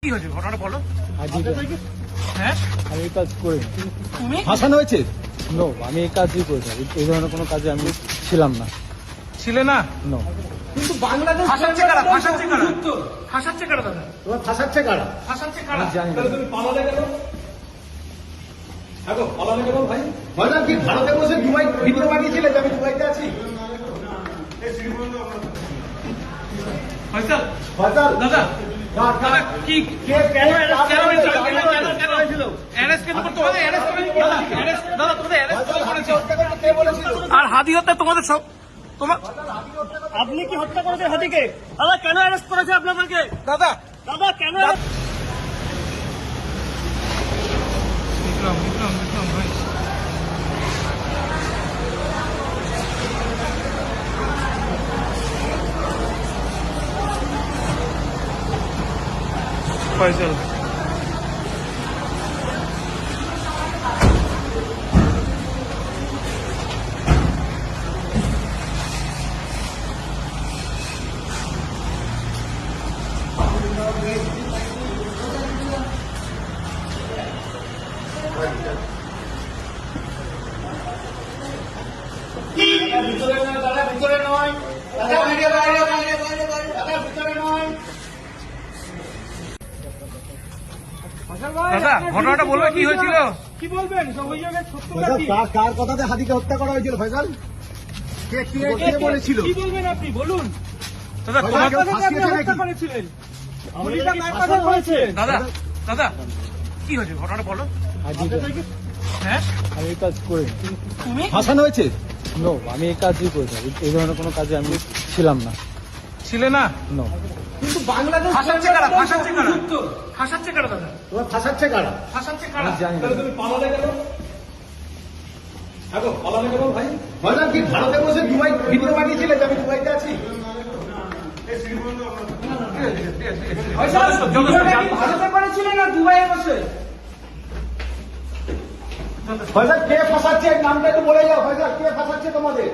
কি হয়েছে ঘটনাটা বলো। হ্যাঁ আমি এই কাজ করি না। তুমি ফাঁসানো হয়েছে? নো, আমি এই কাজই করি না। এই ধরনের কোনো কাজে আমি ছিলাম না। ছিলে না? নো। কিন্তু বাংলাদেশ ফাঁসাচ্ছে কারা? ফাঁসাচ্ছে কারা? ফাঁসাচ্ছে কারা দাদা? তোমার ফাঁসাচ্ছে কারা? ফাঁসাচ্ছে কারা? আমি জানি না। তাহলে তুমি পালালে কেন? দেখো পালালে কেন ভাই? ভাইজান কি ভারতে বসে দুবাই ভিডিও বানিয়েছিলে যে আমি দুবাইতে আছি? ফয়সাল ভাইজান দাদা না, দাদা কি কে কেন অ্যারেস্ট কেন করতে হবে? অ্যারেস্ট করে দাদা অ্যারেস্ট দাদা তোমাদের অ্যারেস্ট করেছে। কে বলেছিল? আর হাদি হত্যা তোমাদের সব তোমার আপনি কি হত্যা করেছেন হাতিকে? দাদা কেন অ্যারেস্ট করেছে আপনাদেরকে? দাদা দাদা কেন বিক্রম বিক্রম বিক্রম ভাই ফয়সাল ভিতরে নয় দাদা, ভিতরে নয় দাদা, বাইরে বাইরে বাইরে বাইরে বাইরে দাদা, ভিতরে নয়। দাদা ঘটনাটা বলবে কি হয়েছিল? কি বলবেন? সব অভিযোগের সত্যতা ফয়সাল, কি? কার কথাতে হাদিকে হত্যা করা হয়েছিল ফয়সাল? কে বলেছিল? কি বলবেন আপনি বলুন? দাদা ফয়সাল, তোমার কেউ কার কথাতে আপনি ফাঁসিয়েছে হত্যা নাকি? করেছিলেন? আমাদের গুলিটা কি কার ফাঁসানো কথাতে হয়েছে? দাদা দাদা কি হয়েছে ঘটনাটা বলো। হ্যাঁ আমি এই কাজ করি না। তুমি ফাঁসানো হয়েছে? নো, আমি এই কাজই করি না। এই ধরনের কোনো কাজে আমি ছিলাম না। ছিলে না? নো। কিন্তু বাংলাদেশ ফাঁসাচ্ছে কারা? ফাঁসাচ্ছে কারা? ফাঁসাচ্ছে কারা দাদা? তোমার ফাঁসাচ্ছে কারা? ফাঁসাচ্ছে কারা? আমি জানি না। তুমি পালালে কেন? দেখো পালালে কেন ভাই? ভাইজান কি ভারতে বসে দুবাই ভিডিও বানিয়েছিলে যে আমি দুবাইতে আছি? ভারতে করেছিলেন না দুবাইয়ে বসে? ভাইজান কে ফাঁসাচ্ছে? নামটা একটু বলে যাও ভাইজান, কে ফাঁসাচ্ছে তোমাদের?